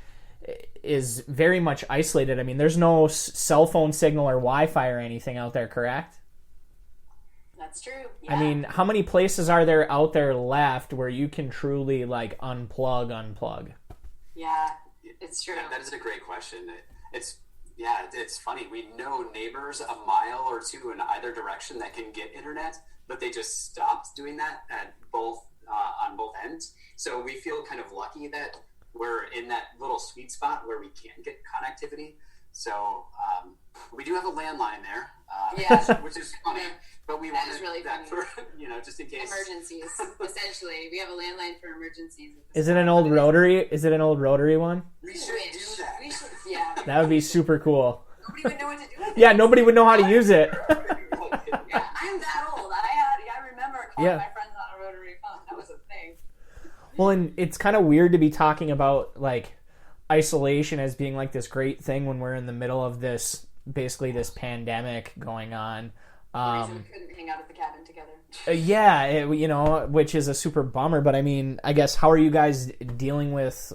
is very much isolated. I mean, there's no cell phone signal or Wi-Fi or anything out there, correct? That's true. Yeah. I mean, how many places are there out there left where you can truly like unplug? Yeah, it's true. That is a great question. It's funny. We know neighbors a mile or two in either direction that can get internet, but they just stopped doing that at on both ends. So we feel kind of lucky that we're in that little sweet spot where we can get connectivity. So we do have a landline there, which is funny. But we wanted really that funny. for just in case Emergencies. Essentially, we have a landline for emergencies. Is it an old rotary? Is it an old rotary one? We should do that. We should, yeah. That would be super cool. Nobody would know what to do with it. Yeah, nobody would know how to use it. Yeah, I'm that old. I remember calling my friends on a rotary phone. That was a thing. Well, and it's kind of weird to be talking about like isolation as being like this great thing when we're in the middle of this pandemic going on. The reason we couldn't hang out at the cabin together. Which is a super bummer. But I mean, I guess how are you guys dealing with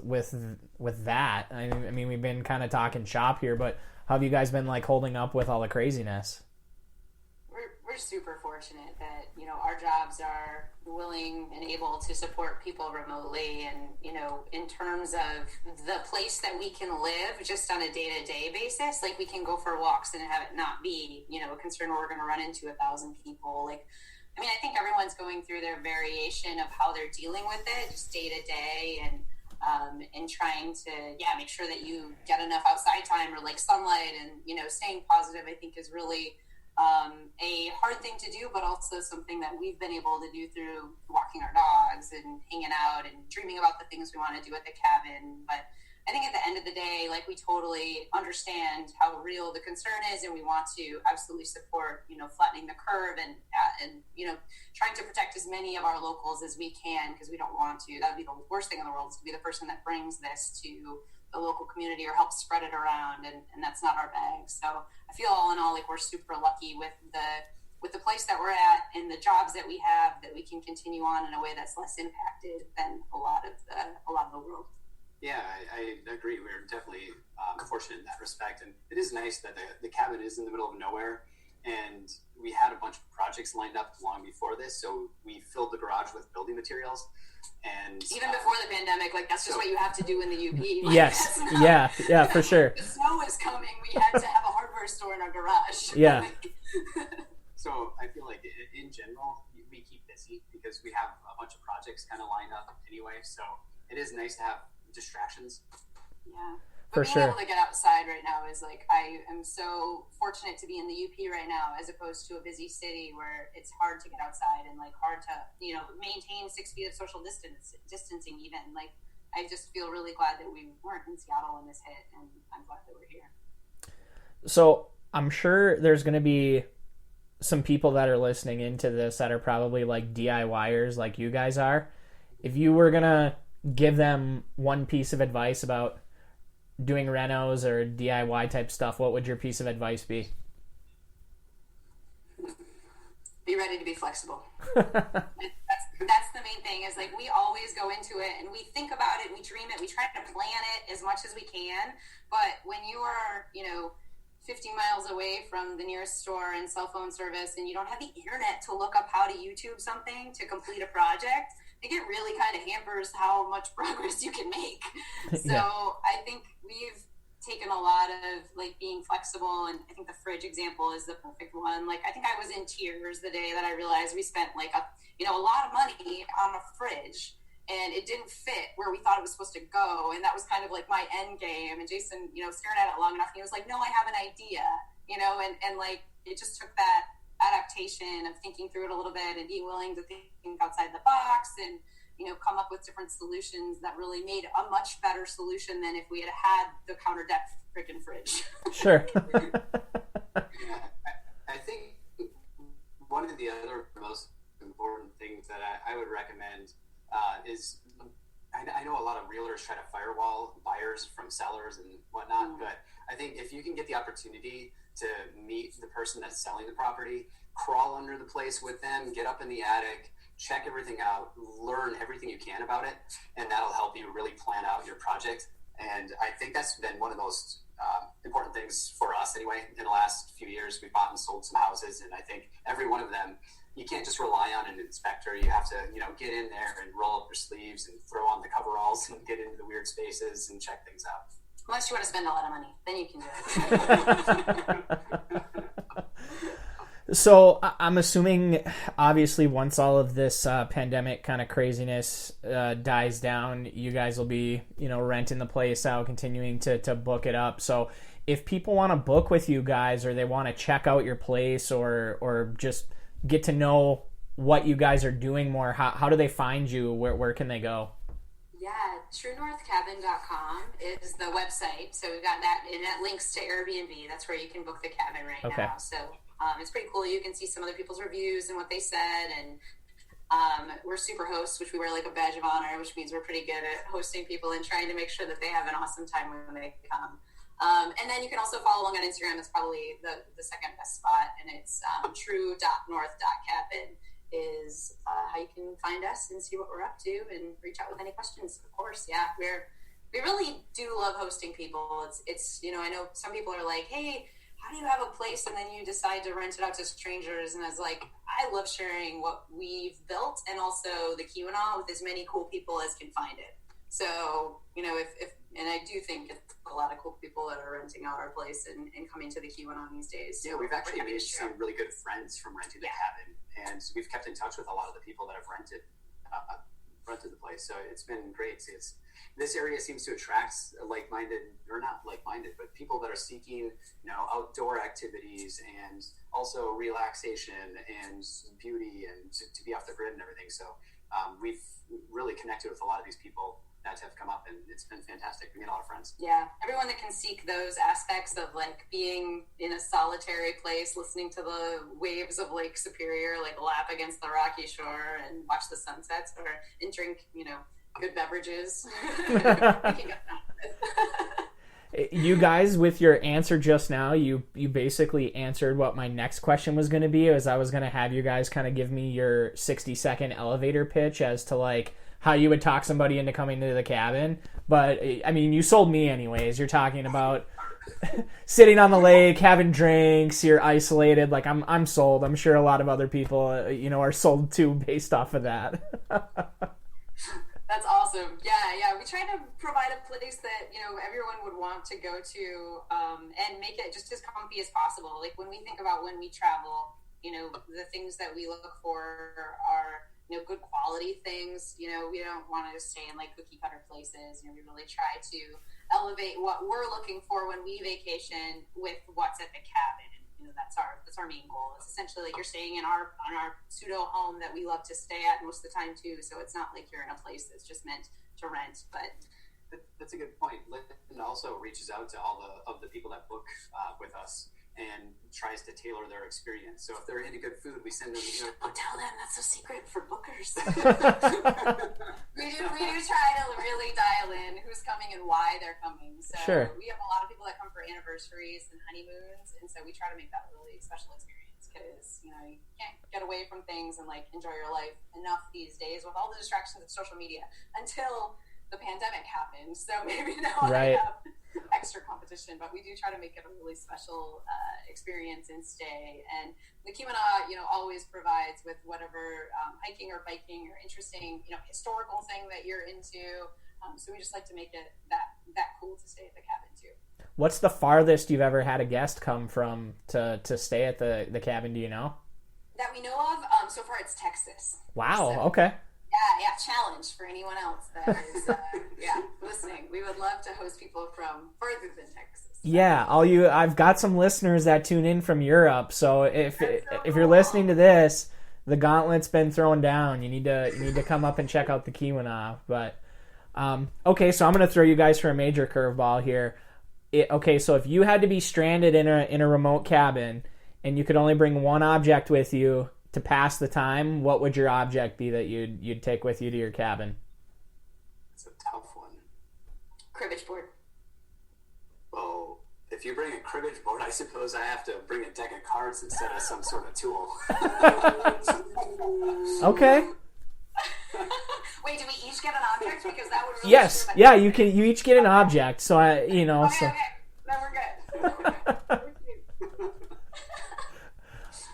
that? I mean, we've been kind of talking shop here, but how have you guys been like holding up with all the craziness? We're super fortunate that our jobs are willing and able to support people remotely, and in terms of the place that we can live just on a day-to-day basis, like we can go for walks and have it not be a concern where we're going to run into 1,000 people. Like, I mean, I think everyone's going through their variation of how they're dealing with it just day to day, and trying to make sure that you get enough outside time or like sunlight, and staying positive, I think, is really a hard thing to do, but also something that we've been able to do through walking our dogs and hanging out and dreaming about the things we want to do at the cabin. But I think at the end of the day, like, we totally understand how real the concern is, and we want to absolutely support, flattening the curve and trying to protect as many of our locals as we can, because we don't want to. That would be the worst thing in the world, is to be the person that brings this to the local community or helps spread it around, and that's not our bag. So I feel all in all like we're super lucky with the place that we're at and the jobs that we have, that we can continue on in a way that's less impacted than a lot of the world. Yeah, I agree. We're definitely fortunate in that respect, and it is nice that the cabin is in the middle of nowhere, and we had a bunch of projects lined up long before this, so we filled the garage with building materials. And even before the pandemic, like, that's just what you have to do in the UP. Like, yes, yeah, for sure. The snow is coming. We had to have a hardware store in our garage. Yeah. So I feel like in general, we keep busy because we have a bunch of projects kind of lined up anyway. So it is nice to have distractions. Yeah. For being sure. able to get outside right now is like, I am so fortunate to be in the UP right now, as opposed to a busy city where it's hard to get outside and like hard to maintain 6 feet of social distancing even. Like, I just feel really glad that we weren't in Seattle when this hit, and I'm glad that we're here. So I'm sure there's going to be some people that are listening into this that are probably like DIYers like you guys are. if you were gonna give them one piece of advice about doing renos or DIY type stuff, what would your piece of advice be? Be ready to be flexible. That's the main thing, is like we always go into it and we think about it, we dream it, we try to plan it as much as we can. But when you are, 50 miles away from the nearest store and cell phone service, and you don't have the internet to look up how to YouTube something to complete a project, I think it really kind of hampers how much progress you can make. So yeah. I think we've taken a lot of like being flexible, and I think the fridge example is the perfect one. Like I think I was in tears the day that I realized we spent like a lot of money on a fridge, and it didn't fit where we thought it was supposed to go, and that was kind of like my end game. And Jason, stared at it long enough, and he was like, "No, I have an idea," and like it just took that adaptation of thinking through it a little bit and being willing to think outside the box and come up with different solutions that really made a much better solution than if we had the counter depth freaking fridge. Sure. Yeah, I think one of the other most important things that I would recommend is I know a lot of realtors try to firewall buyers from sellers and whatnot, but I think if you can get the opportunity to meet the person that's selling the property, crawl under the place with them, get up in the attic, check everything out, learn everything you can about it, and that'll help you really plan out your project. And I think that's been one of the most important things for us anyway. In the last few years, we bought and sold some houses, and I think every one of them, you can't just rely on an inspector. You have to, get in there and roll up your sleeves and throw on the coveralls and get into the weird spaces and check things out. Unless you want to spend a lot of money, then you can do it. So I'm assuming, obviously, once all of this pandemic kind of craziness dies down, you guys will be, renting the place out, continuing to book it up. So if people want to book with you guys, or they want to check out your place, or just get to know what you guys are doing more, how do they find you? Where can they go? Yeah, truenorthcabin.com is the website. So we've got that, and that links to Airbnb. That's where you can book the cabin right now. So it's pretty cool. You can see some other people's reviews and what they said. And we're super hosts, which we wear like a badge of honor, which means we're pretty good at hosting people and trying to make sure that they have an awesome time when they come. And then you can also follow along on Instagram. It's probably the second best spot. And it's true.north.cabin is how you can find us and see what we're up to and reach out with any questions. Of course, yeah, we really do love hosting people. It's I know some people are like, hey, how do you have a place and then you decide to rent it out to strangers? And I was like, I love sharing what we've built and also the Keweenaw with as many cool people as can find it. So if and I do think it's a lot of cool people that are renting out our place and coming to the Keweenaw these days. Yeah, we've actually made some really good friends from renting the cabin, and we've kept in touch with a lot of the people that have rented the place. So it's been great. This area seems to attract like-minded, or not like-minded, but people that are seeking, outdoor activities and also relaxation and beauty and to be off the grid and everything. So we've really connected with a lot of these people that have come up, and it's been fantastic. We made a lot of friends. Yeah, everyone that can seek those aspects of like being in a solitary place, listening to the waves of Lake Superior like lap against the rocky shore and watch the sunsets, and drink good beverages. You guys, with your answer just now, you basically answered what my next question was going to be. As I was going to have you guys kind of give me your 60-second elevator pitch as to like how you would talk somebody into coming to the cabin. But I mean, you sold me anyways. You're talking about sitting on the lake, having drinks, you're isolated. Like I'm sold. I'm sure a lot of other people, are sold too based off of that. That's awesome. Yeah. We try to provide a place that, everyone would want to go to, and make it just as comfy as possible. Like when we think about when we travel, the things that we look for are, good quality things. We don't want to just stay in like cookie cutter places. We really try to elevate what we're looking for when we vacation with what's at the cabin. That's our main goal. It's essentially like you're staying in our pseudo home that we love to stay at most of the time too. So it's not like you're in a place that's just meant to rent. But that's a good point. Lincoln also reaches out to all of the people that book with us and tries to tailor their experience. So if they're into good food, we send them. Don't tell them, that's a secret for bookers. they're coming. So Sure. we have a lot of people that come for anniversaries and honeymoons, and so we try to make that a really special experience because, you know, you can't get away from things and like enjoy your life enough these days with all the distractions of social media until the pandemic happened. So maybe now I have extra competition, but we do try to make it a really special experience and stay. And the Keweenaw, you know, always provides with whatever hiking or biking or interesting, you know, historical thing that you're into. So we just like to make it that cool to stay at the cabin too. What's the farthest you've ever had a guest come from to stay at the cabin? Do you know? That we know of, so far it's Texas. Wow. So, okay. Yeah, challenge for anyone else that is, listening. We would love to host people from further than Texas. Yeah, I've got some listeners that tune in from Europe, so if you're listening to this, the gauntlet's been thrown down. You need to come up and check out the Keweenaw. But okay, so I'm going to throw you guys for a major curveball here. Okay, so if you had to be stranded in a remote cabin and you could only bring one object with you to pass the time, what would your object be that you'd take with you to your cabin? It's a tough one. Cribbage board. Well, if you bring a cribbage board, I suppose I have to bring a deck of cards instead of some sort of tool. Okay. Wait, do we each get an object? Because that would really yes. Yeah, you each get an object. So Okay. Then we're good.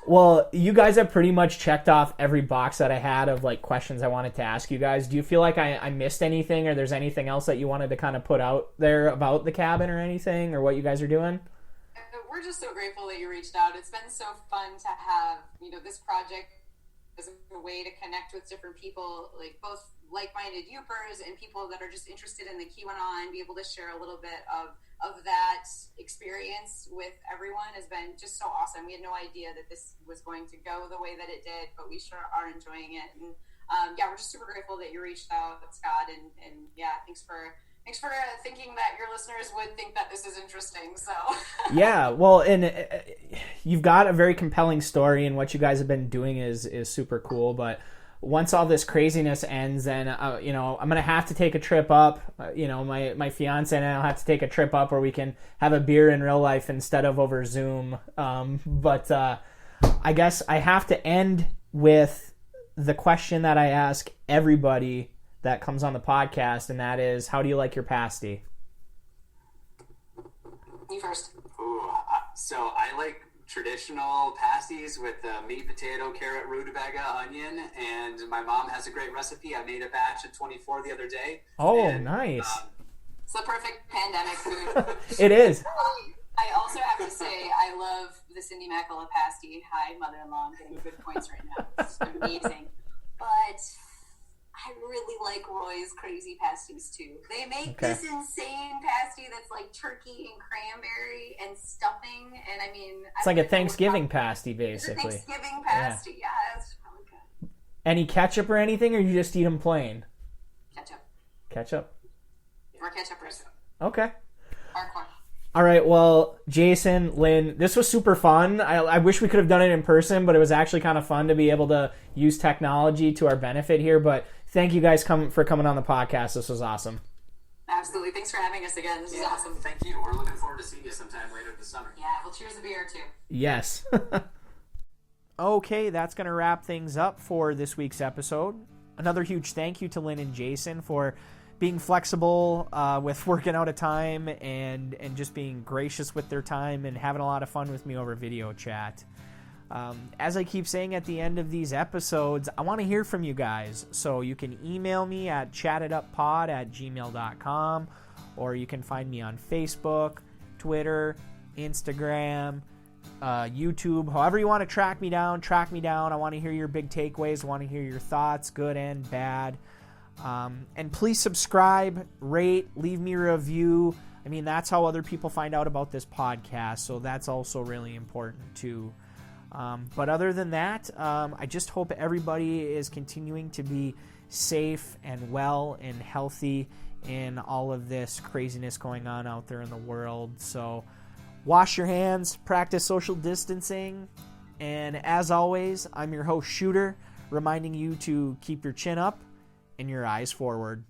Well, you guys have pretty much checked off every box that I had of like questions I wanted to ask you guys. Do you feel like I missed anything, or there's anything else that you wanted to kind of put out there about the cabin or anything, or what you guys are doing? We're just so grateful that you reached out. It's been so fun to have, you know, this project as a way to connect with different people, like both like-minded Yoopers and people that are just interested in the Keweenaw, and be able to share a little bit of that experience with everyone has been just so awesome. We had no idea that this was going to go the way that it did, but we sure are enjoying it. And we're just super grateful that you reached out, Scott, and thanks for thinking that your listeners would think that this is interesting. So yeah, well, and you've got a very compelling story, and what you guys have been doing is super cool. But once all this craziness ends, then I'm gonna have to take a trip up. My fiance and I'll have to take a trip up where we can have a beer in real life instead of over Zoom. But I guess I have to end with the question that I ask everybody that comes on the podcast, and that is, how do you like your pasty? You first. Ooh, so I like traditional pasties with meat, potato, carrot, rutabaga, onion, and my mom has a great recipe. I made a batch of 24 the other day. Nice. It's the perfect pandemic food. It is. I also have to say, I love the Cindy Makela pasty. Hi, mother-in-law. I'm getting good points right now. It's amazing. But I really like Roy's crazy pasties too. They make this insane pasty that's like turkey and cranberry and stuffing, and I mean, it's like a Thanksgiving pasty, basically. It's a Thanksgiving pasty, yeah, it's really good. Any ketchup or anything, or you just eat them plain? Ketchup. Or ketchupers. Okay. Hardcore. All right, well, Jason, Lynn, this was super fun. I wish we could have done it in person, but it was actually kind of fun to be able to use technology to our benefit here. But thank you guys for coming on the podcast. This was awesome. Absolutely. Thanks for having us again. This is awesome. Thank you. We're looking forward to seeing you sometime later this summer. Yeah, we'll cheers a beer too. Yes. Okay, that's going to wrap things up for this week's episode. Another huge thank you to Lynn and Jason for being flexible with working out a time and just being gracious with their time and having a lot of fun with me over video chat. As I keep saying at the end of these episodes, I want to hear from you guys. So you can email me at chatituppod@gmail.com, or you can find me on Facebook, Twitter, Instagram, YouTube, however you want to track me down. I want to hear your big takeaways. I want to hear your thoughts, good and bad. And please subscribe, rate, leave me a review. I mean, that's how other people find out about this podcast, so that's also really important too. But other than that, I just hope everybody is continuing to be safe and well and healthy in all of this craziness going on out there in the world. So wash your hands, practice social distancing, and as always, I'm your host, Shooter, reminding you to keep your chin up and your eyes forward.